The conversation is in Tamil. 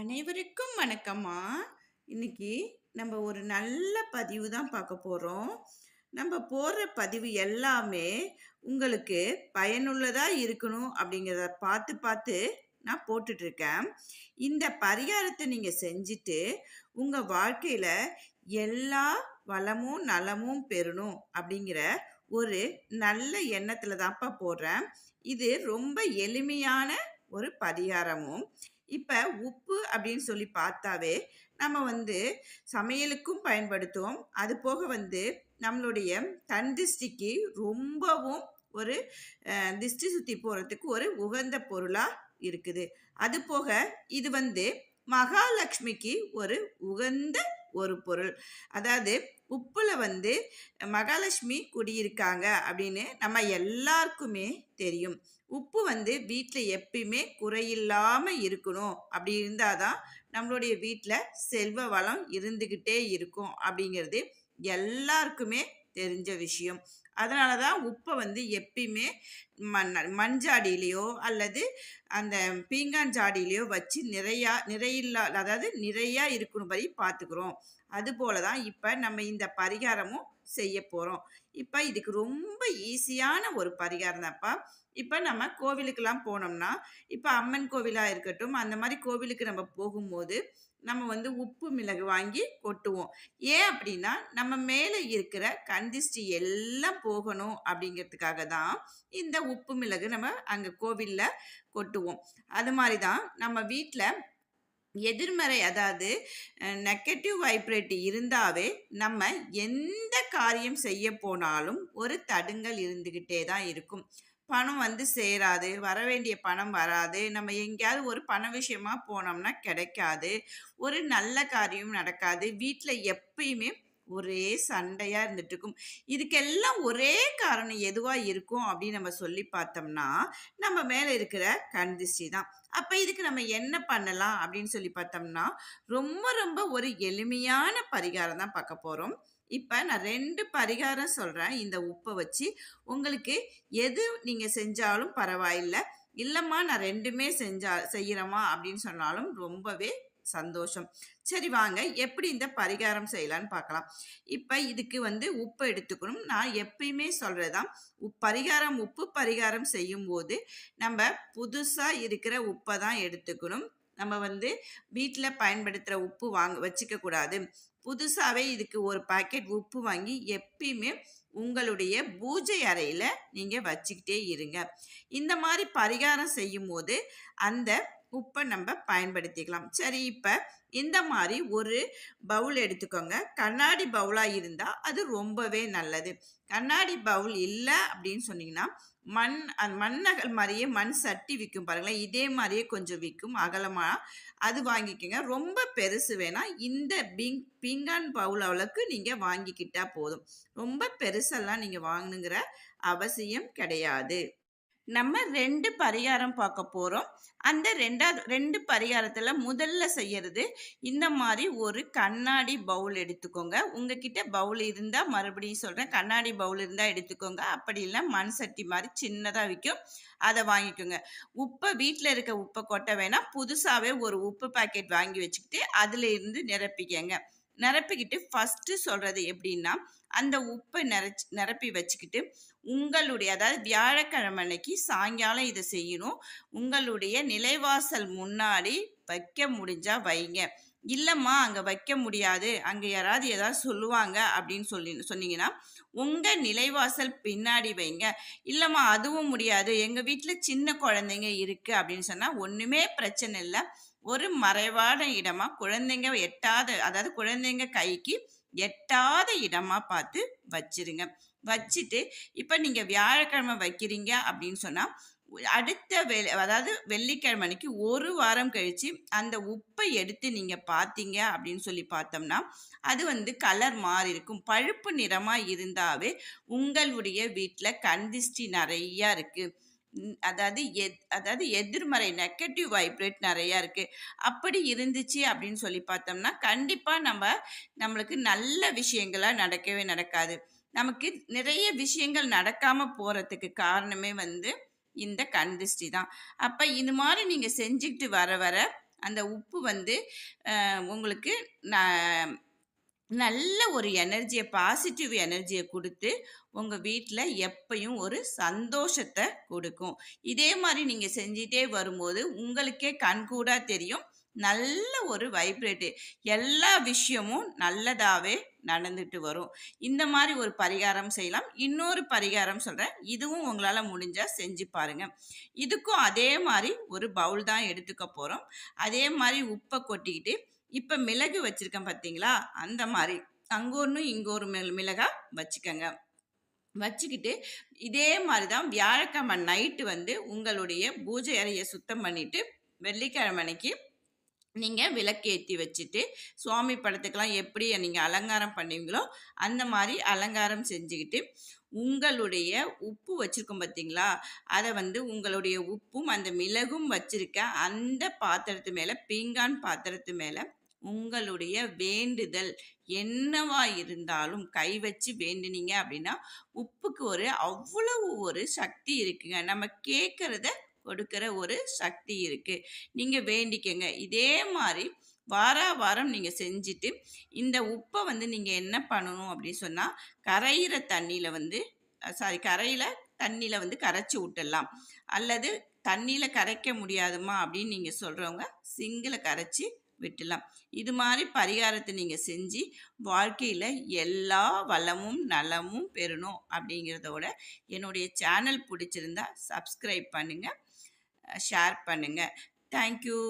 அனைவருக்கும் வணக்கம்மா. இன்னைக்கு நம்ம ஒரு நல்ல பதிவு தான் பார்க்க போறோம். நம்ம போடுற பதிவு எல்லாமே உங்களுக்கு பயனுள்ளதா இருக்கணும் அப்படிங்கிறத பார்த்து பார்த்து நான் போட்டுட்டு இருக்கேன். இந்த பரிகாரத்தை நீங்க செஞ்சுட்டு உங்க வாழ்க்கையில எல்லா வளமும் நலமும் பெறணும் அப்படிங்கிற ஒரு நல்ல எண்ணத்துல தான்ப்பா போடுறேன். இது ரொம்ப எளிமையான ஒரு பரிகாரமும். இப்ப உப்பு அப்படின்னு சொல்லி பார்த்தாவே, நம்ம சமையலுக்கும் பயன்படுத்துவோம். அது போக நம்மளுடைய கண் திருஷ்டிக்கு ரொம்பவும் ஒரு திஷ்டி சுத்தி போறதுக்கு ஒரு உகந்த பொருளா இருக்குது. அது போக இது மகாலட்சுமிக்கு ஒரு உகந்த ஒரு பொருள். அதாவது உப்புல மகாலட்சுமி குடியிருக்காங்க அப்படின்னு நம்ம எல்லாருக்குமே தெரியும். உப்பு வீட்ல எப்பயுமே குறையில்லாம இருக்கணும். அப்படி இருந்தாதான் நம்மளுடைய வீட்ல செல்வ வளம் இருந்துகிட்டே இருக்கும் அப்படிங்கிறது எல்லாருக்குமே தெரிஞ்ச விஷயம். அதனால தான் உப்பை எப்பயுமே மண்ஜாடியிலையோ அல்லது அந்த பீங்கான் ஜாடியிலையோ வச்சு நிறையா இருக்கணும்படி பார்த்துக்கிறோம். அதுபோல தான் இப்போ நம்ம இந்த பரிகாரமும் செய்ய போகிறோம். இப்போ இதுக்கு ரொம்ப ஈஸியான ஒரு பரிகாரம் தான்ப்பா. இப்போ நம்ம கோவிலுக்கெல்லாம் போனோம்னா, இப்போ அம்மன் கோவிலாக இருக்கட்டும், அந்த மாதிரி கோவிலுக்கு நம்ம போகும்போது நம்ம உப்பு மிளகு வாங்கி கொட்டுவோம். ஏன் அப்படின்னா, நம்ம மேலே இருக்கிற கந்திஷ்டி எல்லாம் போகணும் அப்படிங்கிறதுக்காக தான் இந்த உப்பு மிளகு நம்ம அங்கே கோவிலில் கொட்டுவோம். அது மாதிரி தான் நம்ம வீட்டில் எதிர்மறை, அதாவது நெகட்டிவ் வைப்ரேட் இருந்தாவே நம்ம எந்த காரியம் செய்ய போனாலும் ஒரு தடுங்கல் இருந்துக்கிட்டே தான் இருக்கும். பணம் சேராது, வர வேண்டிய பணம் வராது, நம்ம எங்கேயாவது ஒரு பண விஷயமா போனோம்னா கிடைக்காது, ஒரு நல்ல காரியம் நடக்காது, வீட்டில் எப்பயுமே ஒரே சண்டையா இருந்துட்டு இருக்கும். இதுக்கெல்லாம் ஒரே காரணம் எதுவா இருக்கும் அப்படின்னு நம்ம சொல்லி பார்த்தோம்னா, நம்ம மேல இருக்கிற கண் திருஷ்டி தான். அப்ப இதுக்கு நம்ம என்ன பண்ணலாம் அப்படின்னு சொல்லி பார்த்தோம்னா, ரொம்ப ரொம்ப ஒரு எளிமையான பரிகாரம் தான் பார்க்க போறோம். இப்ப நான் 2 பரிகாரம் சொல்றேன். இந்த உப்பை வச்சு உங்களுக்கு எது நீங்க செஞ்சாலும் பரவாயில்ல. இல்லம்மா நான் 2மே செய்யறேம்மா அப்படின்னு சொன்னாலும் ரொம்பவே சந்தோஷம். சரி வாங்க எப்படி இந்த பரிகாரம் செய்யலான்னு பார்க்கலாம். இப்ப இதுக்கு உப்பு எடுத்துக்கணும். நான் எப்பயுமே சொல்றதுதான், உப்பு பரிகாரம் செய்யும்போது நம்ம புதுசா இருக்கிற உப்பை தான் எடுத்துக்கணும். நம்ம வீட்டுல பயன்படுத்துற உப்பு வச்சுக்க கூடாது. புதுசாவே இதுக்கு ஒரு பாக்கெட் உப்பு வாங்கி எப்பயுமே உங்களுடைய பூஜை அறையில நீங்க வச்சுக்கிட்டே இருங்க. இந்த மாதிரி பரிகாரம் செய்யும் போது அந்த உப்பை நம்ம பயன்படுத்திக்கலாம். சரி, இப்ப இந்த மாதிரி ஒரு பவுல் எடுத்துக்கோங்க. கண்ணாடி பவுலா இருந்தா அது ரொம்பவே நல்லது. கண்ணாடி பவுல் இல்லை அப்படின்னு சொன்னீங்கன்னா, மண்ணகல் மாதிரியே மண் சட்டி விற்கும் பாருங்களேன், இதே மாதிரியே கொஞ்சம் விற்கும் அகலமா, அது வாங்கிக்கோங்க. ரொம்ப பெருசு வேணாம். இந்த பீங்கான் பவுல் அளவுக்கு நீங்க வாங்கிக்கிட்டா போதும். ரொம்ப பெருசெல்லாம் நீங்க வாங்கணுங்கிற அவசியம் கிடையாது. நம்ம 2 பரிகாரம் பார்க்க போறோம். அந்த 2 பரிகாரத்துல முதல்ல செய்யறது, இந்த மாதிரி ஒரு கண்ணாடி பவுல் எடுத்துக்கோங்க. உங்ககிட்ட பவுல் இருந்தா, மறுபடியும் சொல்றேன், கண்ணாடி பவுல் இருந்தா எடுத்துக்கோங்க. அப்படி இல்லை மண் சட்டி மாதிரி சின்னதா விற்கும், அதை வாங்கிக்கோங்க. உப்பை வீட்டில் இருக்க உப்பை கொட்ட வேணாம். புதுசாவே ஒரு உப்பு பாக்கெட் வாங்கி வச்சுக்கிட்டு அதுல இருந்து நிரப்பிக்கிட்டு ஃபர்ஸ்ட் சொல்றது எப்படின்னா, அந்த உப்பை நிரப்பி வச்சுக்கிட்டு உங்களுடைய, அதாவது வியாழக்கிழமை அன்னைக்கு சாயங்காலம் இதை செய்யணும். உங்களுடைய நிலைவாசல் முன்னாடி வைக்க முடிஞ்சா வைங்க. இல்லைம்மா அங்கே வைக்க முடியாது, அங்கே யாராவது ஏதாவது சொல்லுவாங்க அப்படின்னு சொன்னீங்கன்னா உங்க நிலைவாசல் பின்னாடி வைங்க. இல்லைம்மா அதுவும் முடியாது, எங்கள் வீட்டில் சின்ன குழந்தைங்க இருக்கு அப்படின்னு சொன்னால் ஒன்றுமே பிரச்சனை இல்லை. ஒரு மறைவான இடமா, குழந்தைங்க எட்டாத, அதாவது குழந்தைங்க கைக்கு எட்டாத இடமா பார்த்து வச்சிருங்க. வச்சுட்டு இப்போ நீங்க வியாழக்கிழமை வைக்கிறீங்க அப்படின்னு சொன்னா, அடுத்த அதாவது வெள்ளிக்கிழமை அன்னைக்கு ஒரு வாரம் கழிச்சு அந்த உப்பை எடுத்து நீங்க பார்த்தீங்க அப்படின்னு சொல்லி பார்த்தோம்னா, அது கலர் மாறி இருக்கும். பழுப்பு நிறமா இருந்தாவே உங்களுடைய வீட்டில் கண் திருஷ்டி நிறையா இருக்கு. அதாவது எதிர்மறை நெகட்டிவ் வைப்ரேட் நிறையா இருக்கு. அப்படி இருந்துச்சு அப்படின்னு சொல்லி பார்த்தோம்னா, கண்டிப்பா நம்மளுக்கு நல்ல விஷயங்களா நடக்கவே நடக்காது. நமக்கு நிறைய விஷயங்கள் நடக்காம போறதுக்கு காரணமே இந்த கண் திருஷ்டி தான். அப்ப இது மாதிரி நீங்க செஞ்சுக்கிட்டு வர வர அந்த உப்பு வந்து உங்களுக்கு ந நல்ல ஒரு எனர்ஜிய பாசிட்டிவ் எனர்ஜிய குடுத்து, உங்க வீட்ல எப்பயும் ஒரு சந்தோஷத்த குடுக்கும். இதே மாரி நீங்க செஞ்சுட்டே வரும்போது, உங்களுக்கே கண்கூடா தெரியும். நல்ல ஒரு வைப்ரேட்டு எல்லா விஷயமும் நல்லதாவே நடந்துட்டு வரும். இந்த மாரி ஒரு பரிகாரம் செய்யலாம். இன்னொரு பரிகாரம் சொல்றேன். இதுவும் உங்களால முடிஞ்சா செஞ்சு பாருங்க. இதுக்கும் அதே மாரி ஒரு பவுல் தான் எடுத்துக்க போறோம். அதே மாரி உப்ப கொட்டிக்கிட்டு இப்ப மிளகு வச்சிருக்கேன் பார்த்தீங்களா? அந்த மாரி. அங்க ஒண்ணு, இங்க ஒரு மிளகா வச்சுக்கங்க. வச்சுக்கிட்டு, இதே மாரி தான் வியாழக்கிழமை நைட்டு வந்து உங்களுடைய பூஜை அறைய சுத்தம் பண்ணிட்டு, வெள்ளிக்கிழமை அன்னைக்கு நீங்க விளக்கேத்தி வச்சுட்டு, சுவாமி படத்துக்கெல்லாம் எப்படி நீங்க அலங்காரம் பண்ணுவீங்களோ, அந்த மாரி அலங்காரம் செஞ்சுகிட்டு, உங்களுடைய உப்பு வச்சிருக்கோம் பார்த்தீங்களா? அத வந்து உங்களுடைய உப்பும், அந்த மிளகும் வச்சிருக்க அந்த பாத்திரத்து மேல பீங்கான் பாத்திரத்து மேல உங்களுடைய வேண்டுதல் என்னவா இருந்தாலும் கை வச்சு வேண்டுனீங்க அப்படின்னா, உப்புக்கு ஒரு அவ்வளவு ஒரு சக்தி இருக்குங்க. நம்ம கேட்கிறத கொடுக்கிற ஒரு சக்தி இருக்கு. நீங்க வேண்டிக்கங்க. இதே மாரி வாரா வாரம் நீங்க செஞ்சுட்டு, இந்த உப்ப வந்து நீங்க என்ன பண்ணணும் அப்படின்னு சொன்னா, கரையிற தண்ணீல வந்து கரையில தண்ணீல வந்து கரைச்சு விட்டுடலாம். அல்லது தண்ணீல கரைக்க முடியாதும்மா அப்படின்னு நீங்க சொல்றவங்க, சிங்குல கரைச்சு விட்டுடலாம். இது மாரி பரிகாரத்த நீங்க செஞ்சு, வாழ்க்கையில எல்லா வளமும், நலமும் பெறணும் அப்படிங்கிறதோட, என்னுடைய சேனல் புடிச்சிருந்தா சப்ஸ்கிரைப் பண்ணுங்க. ஷேர் பண்ணுங்க. Thank you.